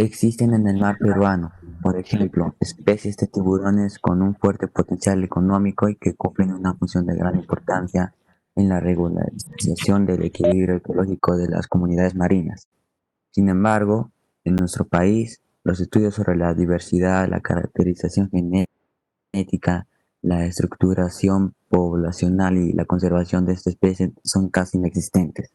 Existen en el mar peruano, por ejemplo, especies de tiburones con un fuerte potencial económico y que cumplen una función de gran importancia en la regularización del equilibrio ecológico de las comunidades marinas. Sin embargo, en nuestro país, los estudios sobre la diversidad, la caracterización genética, la estructuración poblacional y la conservación de esta especie son casi inexistentes.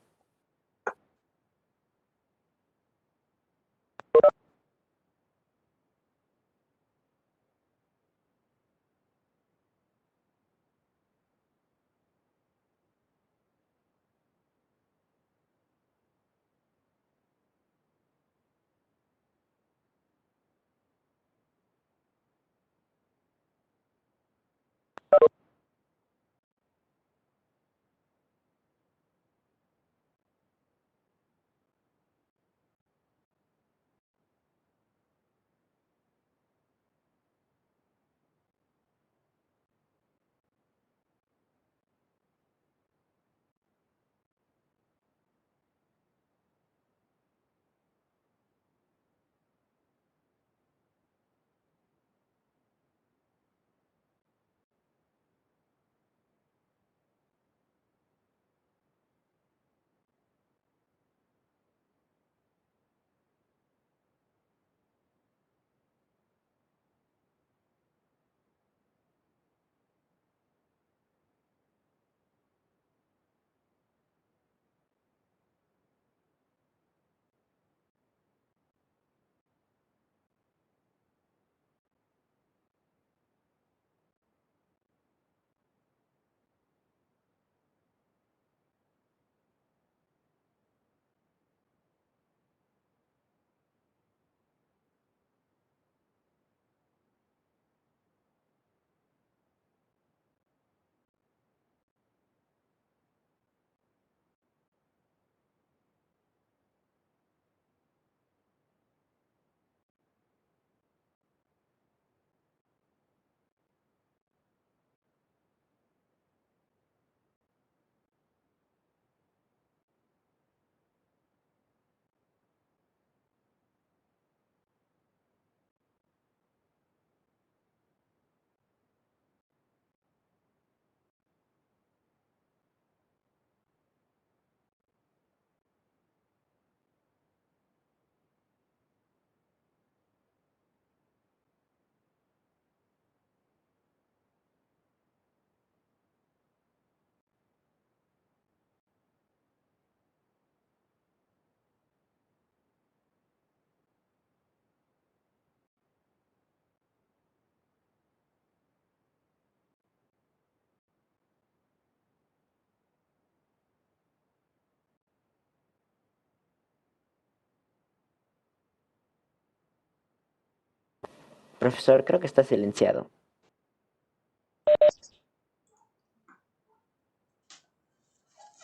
Profesor, creo que está silenciado.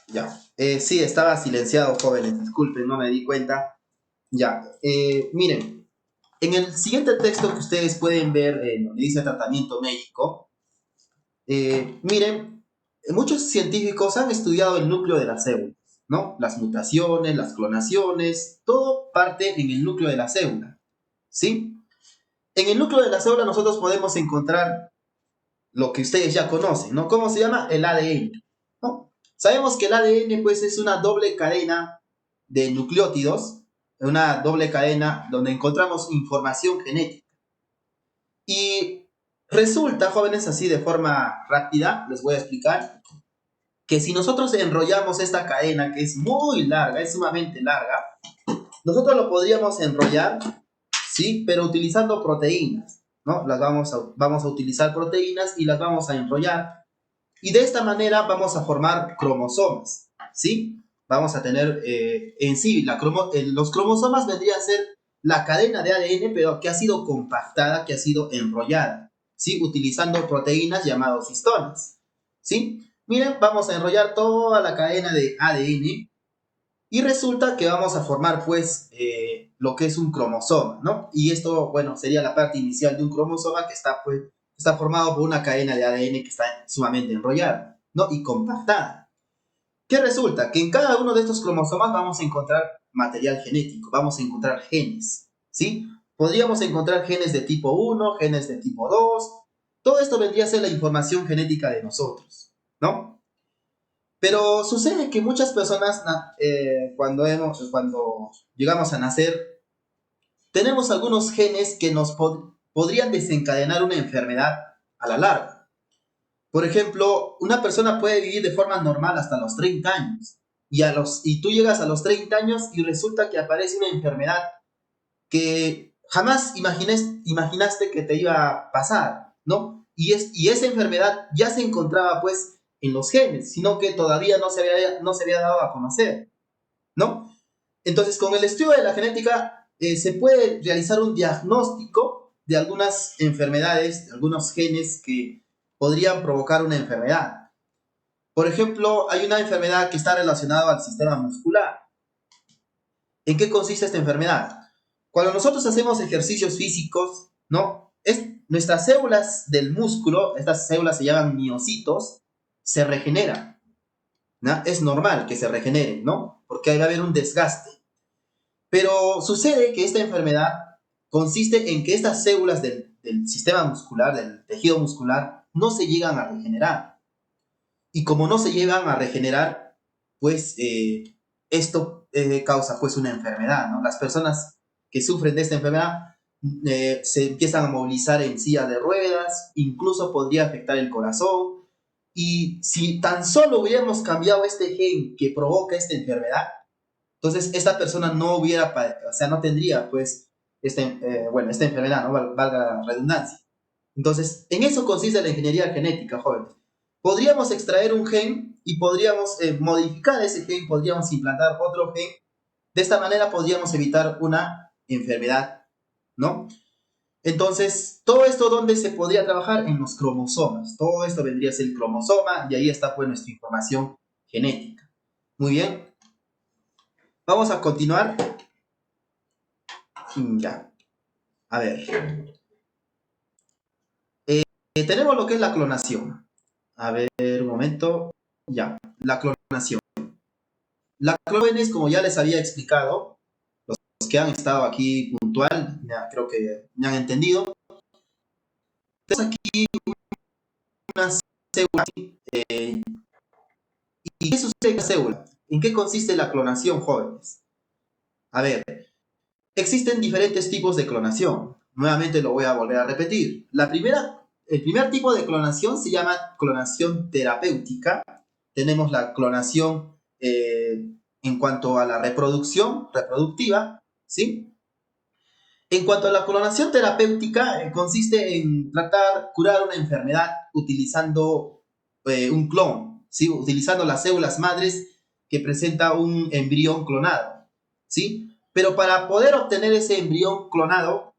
Ya. Sí, estaba silenciado, jóvenes. Disculpen, no me di cuenta. Ya. Miren, en el siguiente texto que ustedes pueden ver, donde dice tratamiento médico, miren, muchos científicos han estudiado el núcleo de las células, ¿no? Las mutaciones, las clonaciones, todo parte en el núcleo de la célula, ¿sí? En el núcleo de la célula nosotros podemos encontrar lo que ustedes ya conocen, ¿no? ¿Cómo se llama? El ADN, ¿no? Sabemos que el ADN, pues, es una doble cadena de nucleótidos, una doble cadena donde encontramos información genética. Y resulta, jóvenes, así de forma rápida, les voy a explicar, que si nosotros enrollamos esta cadena, que es muy larga, es sumamente larga, nosotros lo podríamos enrollar, ¿sí? Pero utilizando proteínas, ¿no? Vamos a utilizar proteínas y las vamos a enrollar. Y de esta manera vamos a formar cromosomas, ¿sí? Vamos a tener en sí, los cromosomas vendrían a ser la cadena de ADN, pero que ha sido compactada, que ha sido enrollada, ¿sí? Utilizando proteínas llamadas histonas, ¿sí? Miren, vamos a enrollar toda la cadena de ADN y resulta que vamos a formar, pues, lo que es un cromosoma, ¿no? Y esto, bueno, sería la parte inicial de un cromosoma que está, pues, está formado por una cadena de ADN que está sumamente enrollada, ¿no? Y compactada. ¿Qué resulta? Que en cada uno de estos cromosomas vamos a encontrar material genético, vamos a encontrar genes, ¿sí? Podríamos encontrar genes de tipo 1, genes de tipo 2. Todo esto vendría a ser la información genética de nosotros, ¿no? Pero sucede que muchas personas, cuando llegamos a nacer, tenemos algunos genes que nos podrían desencadenar una enfermedad a la larga. Por ejemplo, una persona puede vivir de forma normal hasta los 30 años. Y tú llegas a los 30 años y resulta que aparece una enfermedad que jamás imaginaste que te iba a pasar, ¿no? Y esa enfermedad ya se encontraba pues en los genes, sino que todavía no se había dado a conocer, ¿no? Entonces, con el estudio de la genética se puede realizar un diagnóstico de algunas enfermedades, de algunos genes que podrían provocar una enfermedad. Por ejemplo, hay una enfermedad que está relacionada al sistema muscular. ¿En qué consiste esta enfermedad? Cuando nosotros hacemos ejercicios físicos, ¿no? Nuestras células del músculo, estas células se llaman miocitos, se regeneran, ¿no? Es normal que se regeneren, ¿no? Porque va a haber un desgaste. Pero sucede que esta enfermedad consiste en que estas células del sistema muscular, del tejido muscular, no se llegan a regenerar. Y como no se llegan a regenerar, pues esto causa pues una enfermedad, ¿no? Las personas que sufren de esta enfermedad se empiezan a movilizar en silla de ruedas, incluso podría afectar el corazón. Y si tan solo hubiéramos cambiado este gen que provoca esta enfermedad, entonces esta persona no hubiera, o sea, no tendría pues esta enfermedad, ¿no? Valga la redundancia. Entonces, en eso consiste la ingeniería genética, jóvenes. Podríamos extraer un gen y podríamos modificar ese gen, podríamos implantar otro gen. De esta manera podríamos evitar una enfermedad, ¿no? Entonces, todo esto, ¿dónde se podría trabajar? En los cromosomas. Todo esto vendría a ser el cromosoma y ahí está pues nuestra información genética. Muy bien. Vamos a continuar. Ya. A ver. Tenemos lo que es la clonación. A ver, un momento. Ya. La clonación. La clones, como ya les había explicado, los que han estado aquí puntual, ya creo que me han entendido. Tenemos aquí una célula. ¿Y qué sucede con la célula? ¿En qué consiste la clonación, jóvenes? A ver, existen diferentes tipos de clonación. Nuevamente lo voy a volver a repetir. El primer tipo de clonación se llama clonación terapéutica. Tenemos la clonación en cuanto a la reproducción, reproductiva, ¿sí? En cuanto a la clonación terapéutica, consiste en curar una enfermedad utilizando un clon, ¿sí? Utilizando las células madres que presenta un embrión clonado, ¿sí? Pero para poder obtener ese embrión clonado,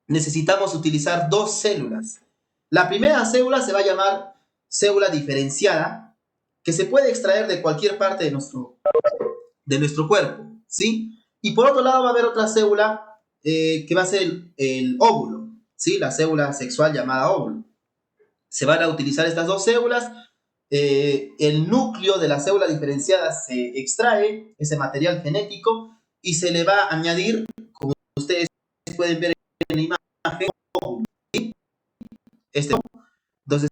necesitamos utilizar dos células. La primera célula se va a llamar célula diferenciada, que se puede extraer de cualquier parte de nuestro cuerpo, ¿sí? Y por otro lado va a haber otra célula que va a ser el óvulo, ¿sí? La célula sexual llamada óvulo. Se van a utilizar estas dos células. El núcleo de la célula diferenciada se extrae, ese material genético, y se le va a añadir, como ustedes pueden ver en la imagen, óvulo, ¿sí? Entonces,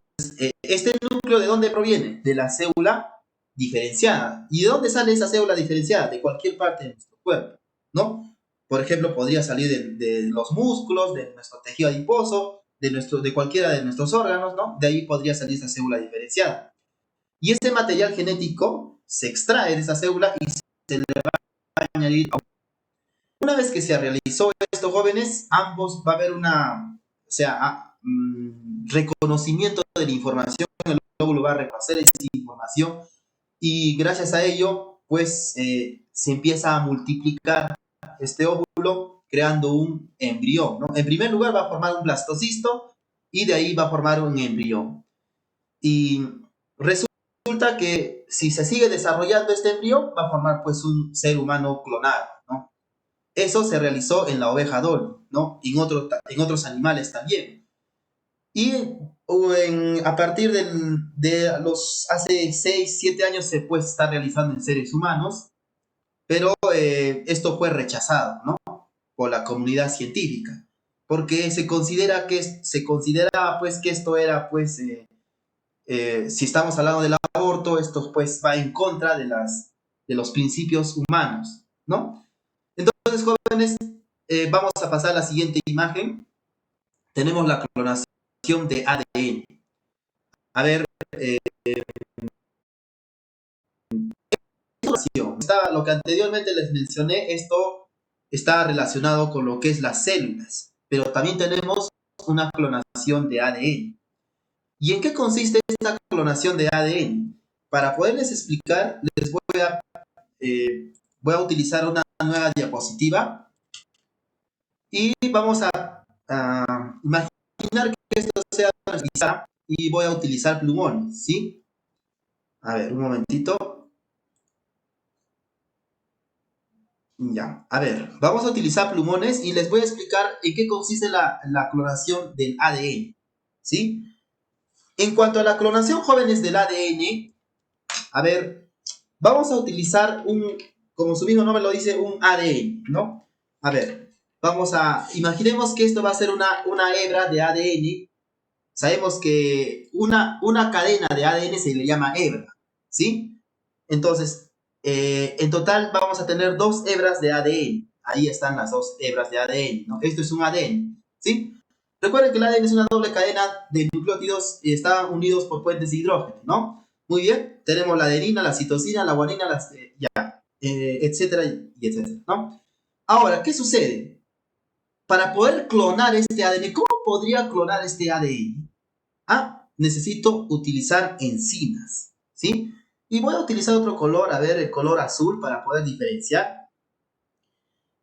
este núcleo, ¿de dónde proviene? De la célula diferenciada. ¿Y de dónde sale esa célula diferenciada? De cualquier parte de nuestro cuerpo, ¿no? Por ejemplo, podría salir de los músculos, de nuestro tejido adiposo, de cualquiera de nuestros órganos, ¿no? De ahí podría salir esa célula diferenciada. Y ese material genético se extrae de esa célula y se le va a añadir. Una vez que se realizó esto, jóvenes, ambos va a haber reconocimiento de la información, el óvulo va a reconocer esa información y gracias a ello, pues se empieza a multiplicar este óvulo creando un embrión, ¿no? En primer lugar va a formar un blastocisto y de ahí va a formar un embrión. Y resulta que si se sigue desarrollando este embrión, va a formar pues un ser humano clonado, ¿no? Eso se realizó en la oveja Dolly, ¿no? Y en otros animales también. Y a partir de los hace 6 7 años se puede estar realizando en seres humanos, pero esto fue rechazado, ¿no? por la comunidad científica, porque se considera pues que esto era pues si estamos hablando del aborto, esto pues va en contra de los principios humanos, ¿no? Entonces, jóvenes, vamos a pasar a la siguiente imagen. Tenemos la clonación de ADN. A ver, lo que anteriormente les mencioné, esto está relacionado con lo que es las células, pero también tenemos una clonación de ADN. ¿Y en qué consiste esta clonación de ADN? Para poderles explicar, voy a utilizar una nueva diapositiva y vamos a imaginar que esto sea una pizarra y voy a utilizar plumones, ¿sí? A ver, un momentito. Ya, a ver, vamos a utilizar plumones y les voy a explicar en qué consiste la clonación del ADN, ¿sí? En cuanto a la clonación, jóvenes, del ADN, a ver, vamos a utilizar como su mismo nombre lo dice, un ADN, ¿no? A ver, imaginemos que esto va a ser una hebra de ADN. Sabemos que una cadena de ADN se le llama hebra, ¿sí? Entonces, en total vamos a tener 2 hebras de ADN. Ahí están las 2 hebras de ADN, ¿no? Esto es un ADN, ¿sí? Recuerden que el ADN es una doble cadena de nucleótidos y están unidos por puentes de hidrógeno, ¿no? Muy bien, tenemos la adenina, la citosina, la guanina, etcétera, y etcétera, ¿no? Ahora, ¿qué sucede? Para poder clonar este ADN, ¿cómo podría clonar este ADN? Necesito utilizar enzimas, ¿sí? Y voy a utilizar otro color, a ver, el color azul para poder diferenciar.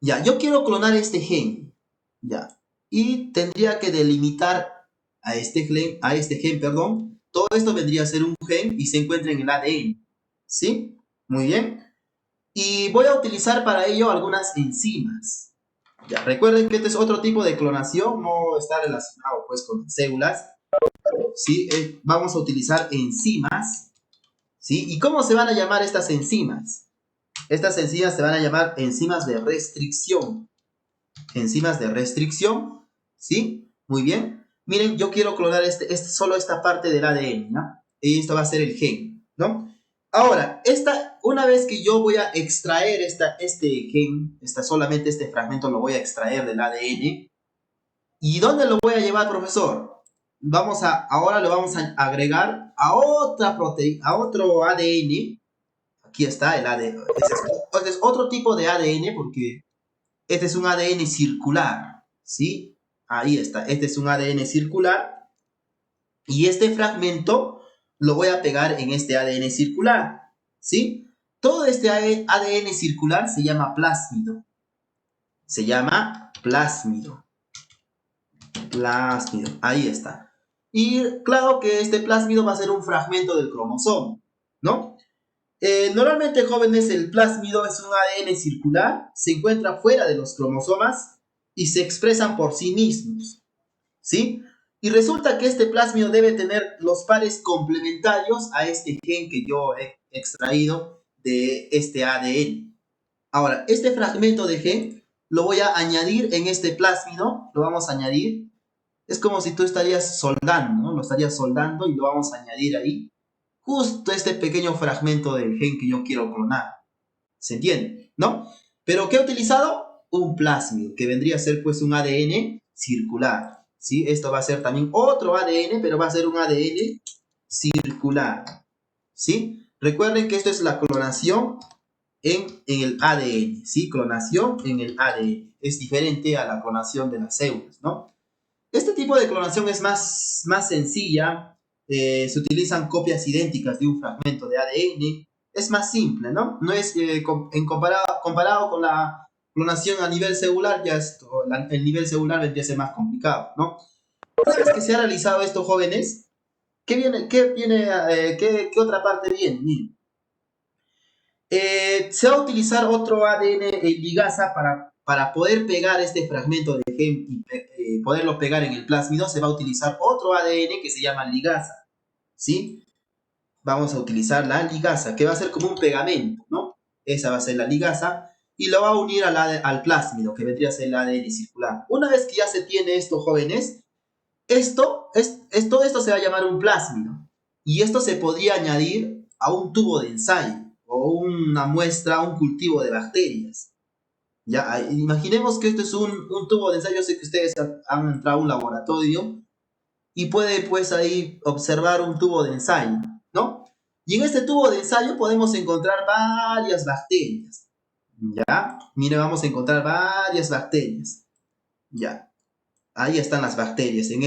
Ya, yo quiero clonar este gen, ya, y tendría que delimitar a este gen, perdón. Todo esto vendría a ser un gen y se encuentra en el ADN, ¿sí? Muy bien. Y voy a utilizar para ello algunas enzimas. Ya, recuerden que este es otro tipo de clonación, no está relacionado pues con células, ¿sí? Vamos a utilizar enzimas, ¿sí? ¿Y cómo se van a llamar estas enzimas? Estas enzimas se van a llamar enzimas de restricción. Enzimas de restricción, ¿sí? Muy bien. Miren, yo quiero clonar solo esta parte del ADN, ¿no? Y esto va a ser el gen, ¿no? Ahora, una vez que yo voy a extraer este gen, solamente este fragmento lo voy a extraer del ADN. ¿Y dónde lo voy a llevar, profesor? Ahora lo vamos a agregar a otra proteína, a otro ADN. Aquí está el ADN. Este es otro tipo de ADN porque este es un ADN circular, ¿sí? Ahí está. Este es un ADN circular y este fragmento lo voy a pegar en este ADN circular, ¿sí? Todo este ADN circular se llama plásmido. Se llama plásmido. Plásmido, ahí está. Y claro que este plásmido va a ser un fragmento del cromosoma, ¿no? Normalmente, jóvenes, el plásmido es un ADN circular, se encuentra fuera de los cromosomas y se expresan por sí mismos, ¿sí? Y resulta que este plásmido debe tener los pares complementarios a este gen que yo he extraído de este ADN. Ahora, este fragmento de gen lo voy a añadir en este plásmido, lo vamos a añadir. Es como si tú estarías soldando, ¿no? Lo estarías soldando y lo vamos a añadir ahí. Justo este pequeño fragmento del gen que yo quiero clonar. ¿Se entiende? ¿No? ¿Pero qué he utilizado? Un plásmido, que vendría a ser pues un ADN circular. ¿Sí? Esto va a ser también otro ADN, pero va a ser un ADN circular. ¿Sí? Recuerden que esto es la clonación en el ADN. ¿Sí? Clonación en el ADN. Es diferente a la clonación de las células, ¿no? Este tipo de clonación es más sencilla, se utilizan copias idénticas de un fragmento de ADN, es más simple, ¿no? No es comparado con la clonación a nivel celular, el nivel celular vendría a ser más complicado, ¿no? Una vez que se ha realizado esto, jóvenes, ¿qué otra parte viene? Miren, se va a utilizar otro ADN ligasa para poder pegar este fragmento de gen y poderlo pegar en el plásmido. Se va a utilizar otro ADN que se llama ligasa, ¿sí? Vamos a utilizar la ligasa, que va a ser como un pegamento, ¿no? Esa va a ser la ligasa. y lo va a unir al plásmido, que vendría a ser el ADN circular. Una vez que ya se tiene esto, jóvenes, todo esto se va a llamar un plásmido. Y esto se podría añadir a un tubo de ensayo o una muestra, un cultivo de bacterias. Ya, imaginemos que esto es un tubo de ensayo. Yo sé que ustedes han entrado a un laboratorio y puede pues ahí observar un tubo de ensayo, ¿no? Y en este tubo de ensayo podemos encontrar varias bacterias. ¿Ya? Mire, vamos a encontrar varias bacterias. Ya. Ahí están las bacterias. En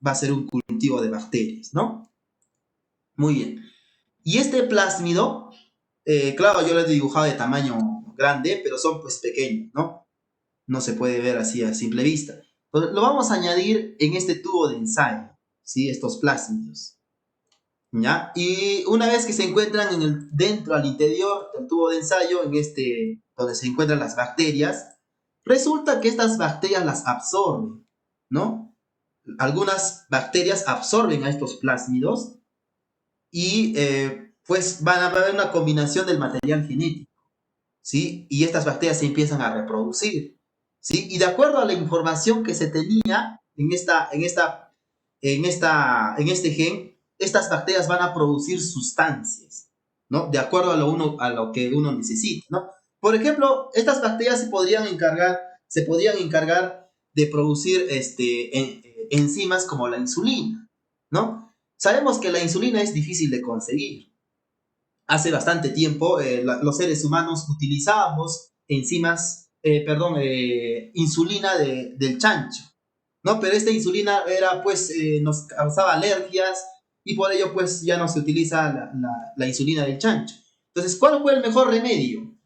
va a ser un cultivo de bacterias, ¿no? Muy bien. Y este plásmido, claro, yo lo he dibujado de tamaño grande, pero son pues pequeños, ¿no? No se puede ver así a simple vista. Entonces, lo vamos a añadir en este tubo de ensayo, ¿sí? Estos plásmidos, ¿ya? Y una vez que se encuentran dentro, al interior del tubo de ensayo, donde se encuentran las bacterias, resulta que estas bacterias las absorben, ¿no? Algunas bacterias absorben a estos plásmidos y pues va a haber una combinación del material genético, ¿sí? Y estas bacterias se empiezan a reproducir, ¿sí? Y de acuerdo a la información que se tenía en este gen, estas bacterias van a producir sustancias, ¿no? De acuerdo a lo que uno necesita, ¿no? Por ejemplo, estas bacterias se podrían encargar de producir enzimas como la insulina, ¿no? Sabemos que la insulina es difícil de conseguir. Hace bastante tiempo los seres humanos utilizábamos insulina del chancho, ¿no? Pero esta insulina nos causaba alergias y por ello pues ya no se utiliza la insulina del chancho. Entonces, ¿cuál fue el mejor remedio?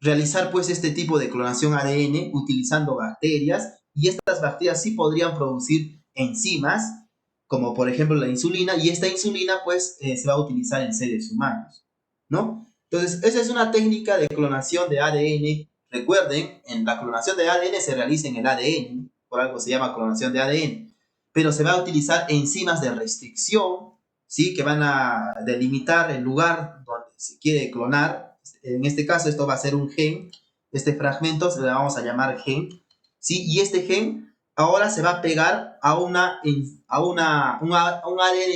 Realizar pues este tipo de clonación ADN utilizando bacterias, y estas bacterias sí podrían producir enzimas, como por ejemplo la insulina, y esta insulina pues se va a utilizar en seres humanos, ¿no? Entonces, esa es una técnica de clonación de ADN. Recuerden, en la clonación de ADN se realiza en el ADN, por algo se llama clonación de ADN, pero se va a utilizar enzimas de restricción, ¿sí? Que van a delimitar el lugar donde se quiere clonar. En este caso, esto va a ser un gen. Este fragmento se le vamos a llamar gen, ¿sí? Y este gen ahora se va a pegar a un ADN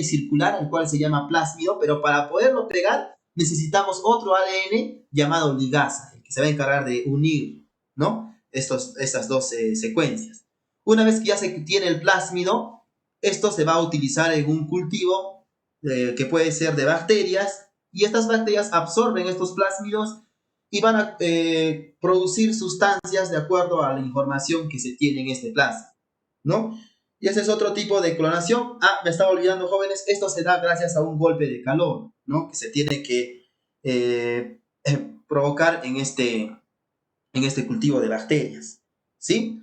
circular, el cual se llama plásmido, pero para poderlo pegar necesitamos otro ADN llamado ligasa, el que se va a encargar de unir, ¿no? Estas dos secuencias. Una vez que ya se tiene el plásmido, esto se va a utilizar en un cultivo que puede ser de bacterias, y estas bacterias absorben estos plásmidos y van a producir sustancias de acuerdo a la información que se tiene en este plasma, ¿no? Y ese es otro tipo de clonación. Ah, me estaba olvidando, jóvenes, esto se da gracias a un golpe de calor, ¿no? Que se tiene que provocar en este cultivo de bacterias, ¿sí?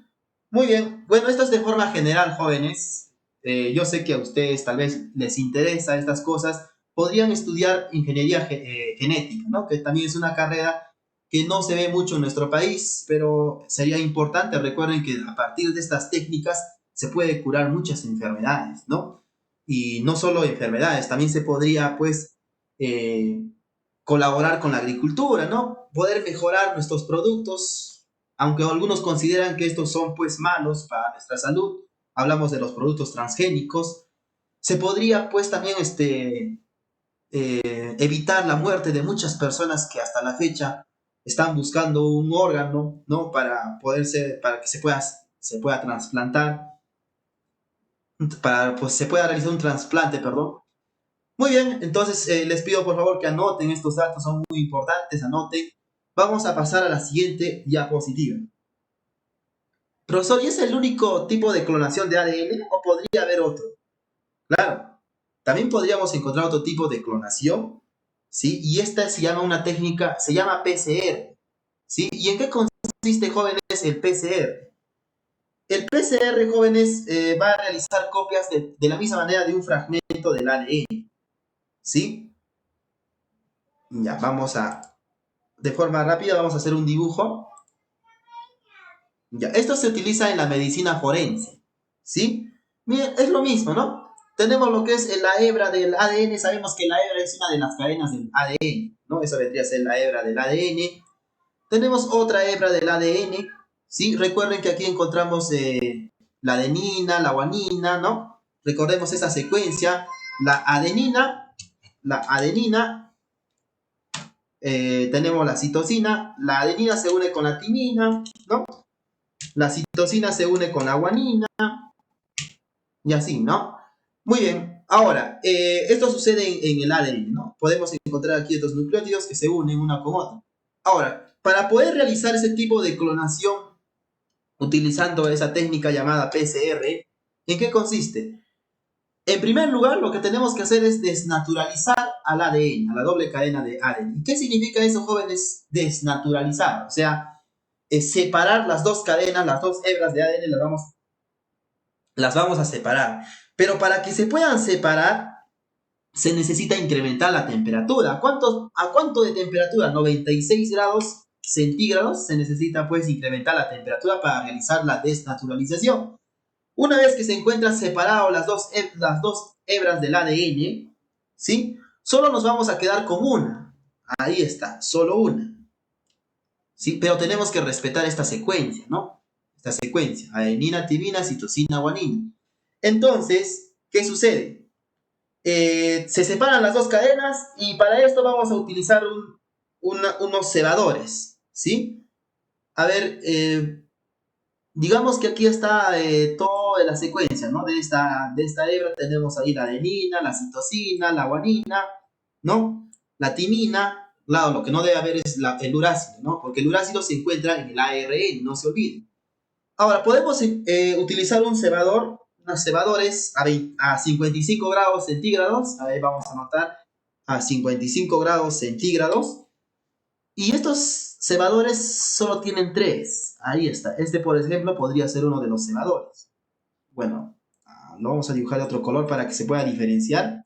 Muy bien, bueno, esto es de forma general, jóvenes. Yo sé que a ustedes tal vez les interesa estas cosas. Podrían estudiar ingeniería genética, ¿no? Que también es una carrera que no se ve mucho en nuestro país, pero sería importante. Recuerden que a partir de estas técnicas se puede curar muchas enfermedades, ¿no? Y no solo enfermedades, también se podría, pues, colaborar con la agricultura, ¿no? Poder mejorar nuestros productos, aunque algunos consideran que estos son, pues, malos para nuestra salud. Hablamos de los productos transgénicos. Se podría, pues, también evitar la muerte de muchas personas que hasta la fecha están buscando un órgano, ¿no? Para que se pueda trasplantar, pues se pueda realizar un trasplante, perdón. Muy bien, entonces les pido por favor que anoten estos datos, son muy importantes, anoten. Vamos a pasar a la siguiente diapositiva. Profesor, ¿y es el único tipo de clonación de ADN o podría haber otro? Claro, también podríamos encontrar otro tipo de clonación, ¿sí? Y esta se llama una técnica, se llama PCR, ¿sí? ¿Y en qué consiste, jóvenes, el PCR? El PCR, jóvenes, va a realizar copias de la misma manera de un fragmento del ADN, ¿sí? Ya, de forma rápida, vamos a hacer un dibujo. Ya, esto se utiliza en la medicina forense, ¿sí? Miren, es lo mismo, ¿no? Tenemos lo que es la hebra del ADN. Sabemos que la hebra es una de las cadenas del ADN, ¿no? Eso vendría a ser la hebra del ADN. Tenemos otra hebra del ADN, ¿sí? Recuerden que aquí encontramos la adenina, la guanina, ¿no? Recordemos esa secuencia. La adenina, tenemos la citosina, la adenina se une con la timina, ¿no? La citosina se une con la guanina, y así, ¿no? Muy bien. Ahora, esto sucede en el ADN, ¿no? Podemos encontrar aquí estos nucleótidos que se unen una con otra. Ahora, para poder realizar ese tipo de clonación utilizando esa técnica llamada PCR, ¿en qué consiste? En primer lugar, lo que tenemos que hacer es desnaturalizar al ADN, a la doble cadena de ADN. ¿Qué significa eso, jóvenes? Desnaturalizar, o sea, separar las dos cadenas, las dos hebras de ADN, las vamos a separar. Pero para que se puedan separar, se necesita incrementar la temperatura. ¿A cuánto de temperatura? 96 grados centígrados. Se necesita pues incrementar la temperatura para realizar la desnaturalización. Una vez que se encuentran separadas las dos hebras del ADN, ¿sí? Solo nos vamos a quedar con una. Ahí está, solo una. ¿Sí? Pero tenemos que respetar esta secuencia, ¿no? Esta secuencia, adenina, timina, citosina, guanina. Entonces, ¿qué sucede? Se separan las dos cadenas y para esto vamos a utilizar unos cebadores, ¿sí? A ver, digamos que aquí está toda la secuencia, ¿no? De esta hebra tenemos ahí la adenina, la citosina, la guanina, ¿no? La timina. Claro, lo que no debe haber es el urácido, ¿no? Porque el urácido se encuentra en el ARN, no se olviden. Ahora, podemos utilizar un cebador, unos cebadores a 55 grados centígrados. Ahí vamos a anotar a 55 grados centígrados. Y estos cebadores solo tienen tres. Ahí está. Este, por ejemplo, podría ser uno de los cebadores. Bueno, lo vamos a dibujar de otro color para que se pueda diferenciar.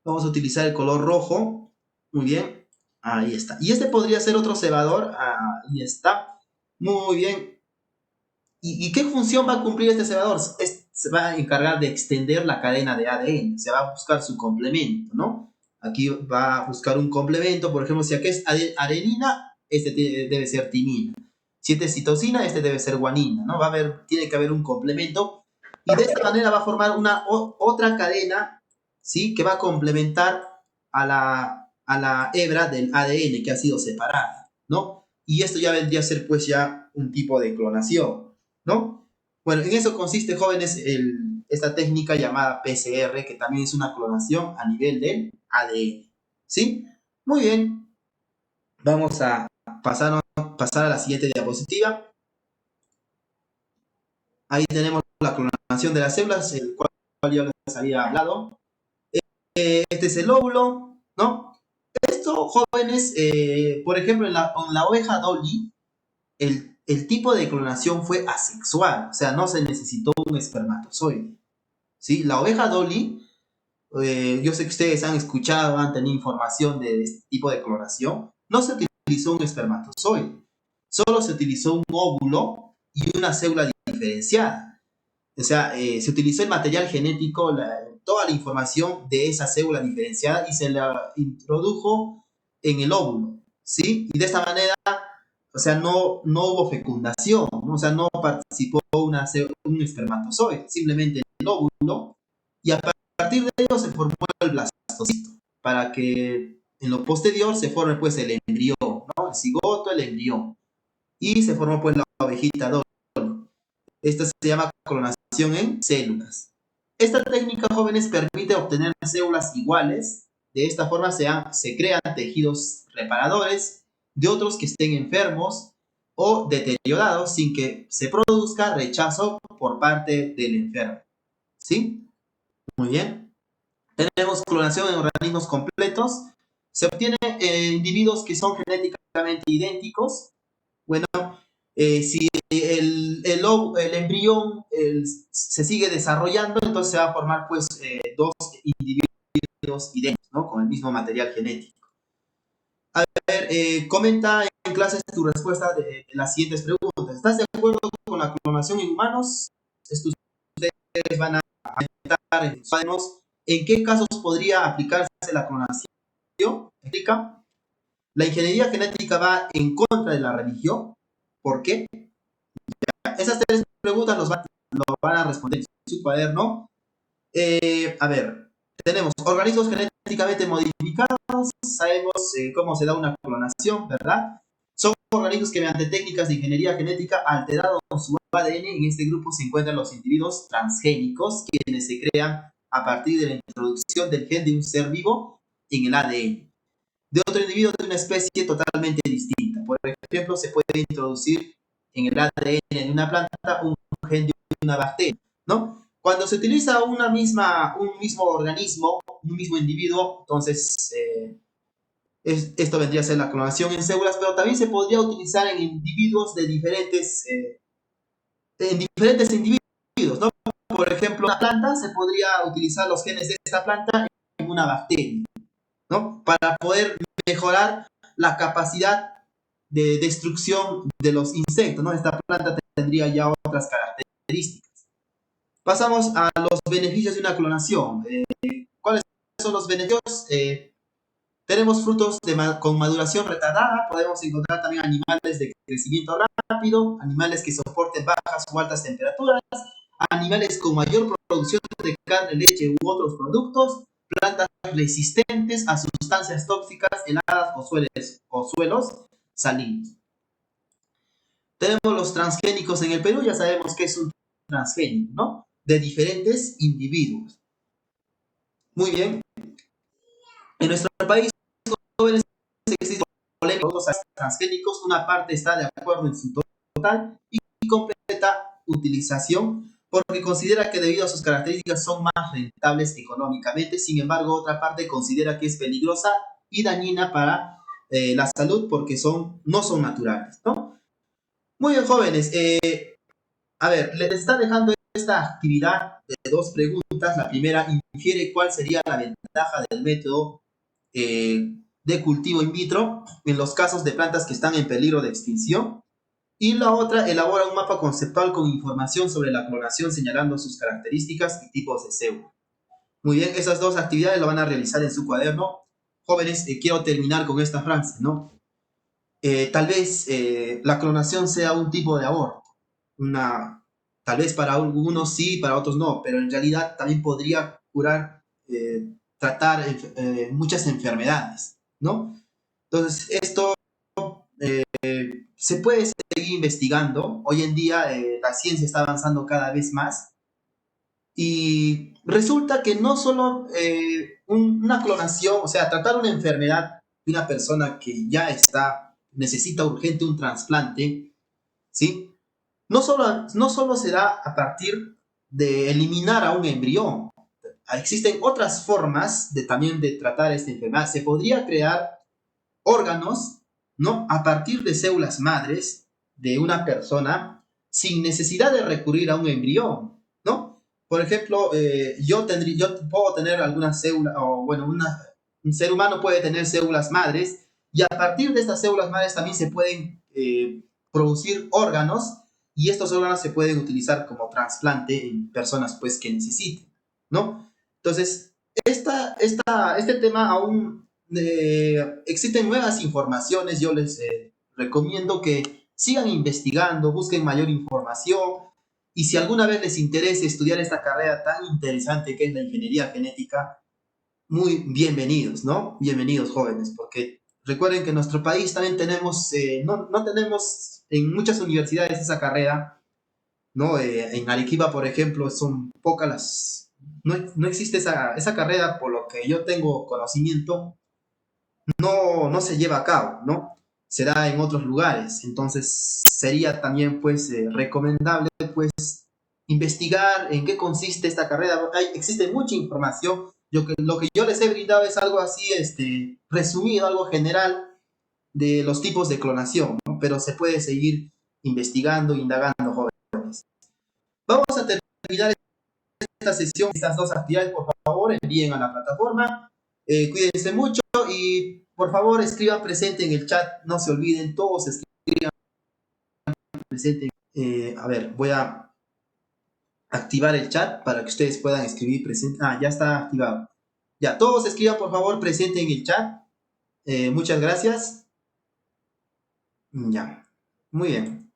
Vamos a utilizar el color rojo. Muy bien. Ahí está. Y este podría ser otro cebador. Ahí está. Muy bien. ¿Y qué función va a cumplir este cebador? Se va a encargar de extender la cadena de ADN. Se va a buscar su complemento, ¿no? Aquí va a buscar un complemento. Por ejemplo, si aquí es adenina, este debe ser timina. Si este es citosina, este debe ser guanina, ¿no? Tiene que haber un complemento. Y de esta manera va a formar otra cadena, ¿sí? Que va a complementar a la hebra del ADN que ha sido separada, ¿no? Y esto ya vendría a ser pues ya un tipo de clonación, ¿no? Bueno, en eso consiste, jóvenes, esta técnica llamada PCR, que también es una clonación a nivel del ADN, ¿sí? Muy bien, vamos a pasar a la siguiente diapositiva. Ahí tenemos la clonación de las células, el cual yo les había hablado. Este es el óvulo, ¿no? Esto, jóvenes, por ejemplo, en la oveja Dolly, el tipo de clonación fue asexual, o sea, no se necesitó un espermatozoide, ¿sí? La oveja Dolly, yo sé que ustedes han escuchado, han tenido información de este tipo de clonación, no se utilizó un espermatozoide, solo se utilizó un óvulo y una célula diferenciada. O sea, se utilizó el material genético, toda la información de esa célula diferenciada y se la introdujo en el óvulo, ¿sí? Y de esta manera, o sea, no hubo fecundación, ¿no? O sea, no participó un espermatozoide, simplemente el óvulo, y a partir de ello se formó el blastocisto, para que en lo posterior se forme pues el embrión, ¿no? El cigoto, el embrión, y se formó pues la ovejita doble. Esta se llama clonación en células. Esta técnica, jóvenes, permite obtener células iguales. De esta forma se crean tejidos reparadores de otros que estén enfermos o deteriorados sin que se produzca rechazo por parte del enfermo. ¿Sí? Muy bien. Tenemos clonación en organismos completos. Se obtienen individuos que son genéticamente idénticos. Bueno, si el embrión se sigue desarrollando, entonces se va a formar pues dos individuos idénticos, ¿no? Con el mismo material genético. A ver, comenta en clases tu respuesta de las siguientes preguntas. ¿Estás de acuerdo con la clonación en humanos? Ustedes van a comentar en sus cuadernos en qué casos podría aplicarse la clonación. ¿Explica? La ingeniería genética va en contra de la religión. ¿Por qué? Esas tres preguntas lo van a responder en su cuaderno. A ver, tenemos organismos genéticamente modificados, sabemos cómo se da una clonación, ¿verdad? Son organismos que mediante técnicas de ingeniería genética alteraron su ADN. En este grupo se encuentran los individuos transgénicos, quienes se crean a partir de la introducción del gen de un ser vivo en el ADN de otro individuo de una especie totalmente distinta. Por ejemplo, se puede introducir en el ADN de una planta un gen de una bacteria, ¿no? Cuando se utiliza un mismo organismo, un mismo individuo, entonces esto vendría a ser la clonación en células, pero también se podría utilizar en individuos de diferentes individuos, ¿no? Por ejemplo, una planta, se podría utilizar los genes de esta planta en una bacteria, ¿no? Para poder mejorar la capacidad de destrucción de los insectos, ¿no? Esta planta tendría ya otras características. Pasamos a los beneficios de una clonación. ¿Cuáles son los beneficios? Tenemos frutos con maduración retardada, podemos encontrar también animales de crecimiento rápido, animales que soporten bajas o altas temperaturas, animales con mayor producción de carne, leche u otros productos, plantas resistentes a sustancias tóxicas, heladas o suelos salinos. Tenemos los transgénicos en el Perú, ya sabemos que es un transgénico, ¿no? De diferentes individuos. Muy bien. En nuestro país, jóvenes, existen polémicos transgénicos, una parte está de acuerdo en su total y completa utilización porque considera que debido a sus características son más rentables económicamente. Sin embargo, otra parte considera que es peligrosa y dañina para la salud porque no son naturales, ¿no? Muy bien, jóvenes. A ver, les está dejando esta actividad de dos preguntas. La primera, infiere cuál sería la ventaja del método de cultivo in vitro en los casos de plantas que están en peligro de extinción. Y la otra, elabora un mapa conceptual con información sobre la clonación señalando sus características y tipos de célula. Muy bien, esas dos actividades lo van a realizar en su cuaderno. Jóvenes, quiero terminar con esta frase, ¿no? Tal vez la clonación sea un tipo de aborto. Tal vez para algunos sí, para otros no, pero en realidad también podría curar, tratar muchas enfermedades, ¿no? Entonces, esto se puede seguir investigando. Hoy en día la ciencia está avanzando cada vez más y resulta que no solo una clonación, o sea, tratar una enfermedad de una persona que ya necesita urgente un trasplante, ¿sí? No solo se da a partir de eliminar a un embrión. Existen otras formas también de tratar esta enfermedad. Se podría crear órganos, ¿no? A partir de células madres de una persona sin necesidad de recurrir a un embrión, ¿no? Por ejemplo, yo puedo tener algunas células, o bueno, un ser humano puede tener células madres y a partir de estas células madres también se pueden producir órganos y estos órganos se pueden utilizar como trasplante en personas pues que necesiten, ¿no? Entonces, este tema aún existen nuevas informaciones. Yo les recomiendo que sigan investigando, busquen mayor información y si alguna vez les interesa estudiar esta carrera tan interesante que es la ingeniería genética, muy bienvenidos, ¿no? Bienvenidos, jóvenes, porque recuerden que en nuestro país también tenemos, no tenemos en muchas universidades esa carrera, ¿no? En Arequipa, por ejemplo, son pocas no existe esa carrera, por lo que yo tengo conocimiento, no se lleva a cabo, ¿no? Se da en otros lugares. Entonces, sería también, pues, recomendable, pues, investigar en qué consiste esta carrera. Existe mucha información. Lo que yo les he brindado es algo así, resumido, algo general de los tipos de clonación, ¿no? Pero se puede seguir investigando, indagando, jóvenes. Vamos a terminar esta sesión, estas dos actividades, por favor, envíen a la plataforma. Cuídense mucho y por favor escriban presente en el chat, no se olviden, todos escriban presente. A ver, voy a activar el chat para que ustedes puedan escribir presente. Ya está activado. Ya, todos escriban por favor presente en el chat. Muchas gracias. Ya, muy bien.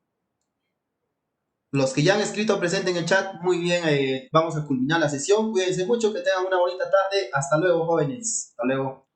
Los que ya han escrito presente en el chat, muy bien, vamos a culminar la sesión. Cuídense mucho, que tengan una bonita tarde. Hasta luego, jóvenes. Hasta luego.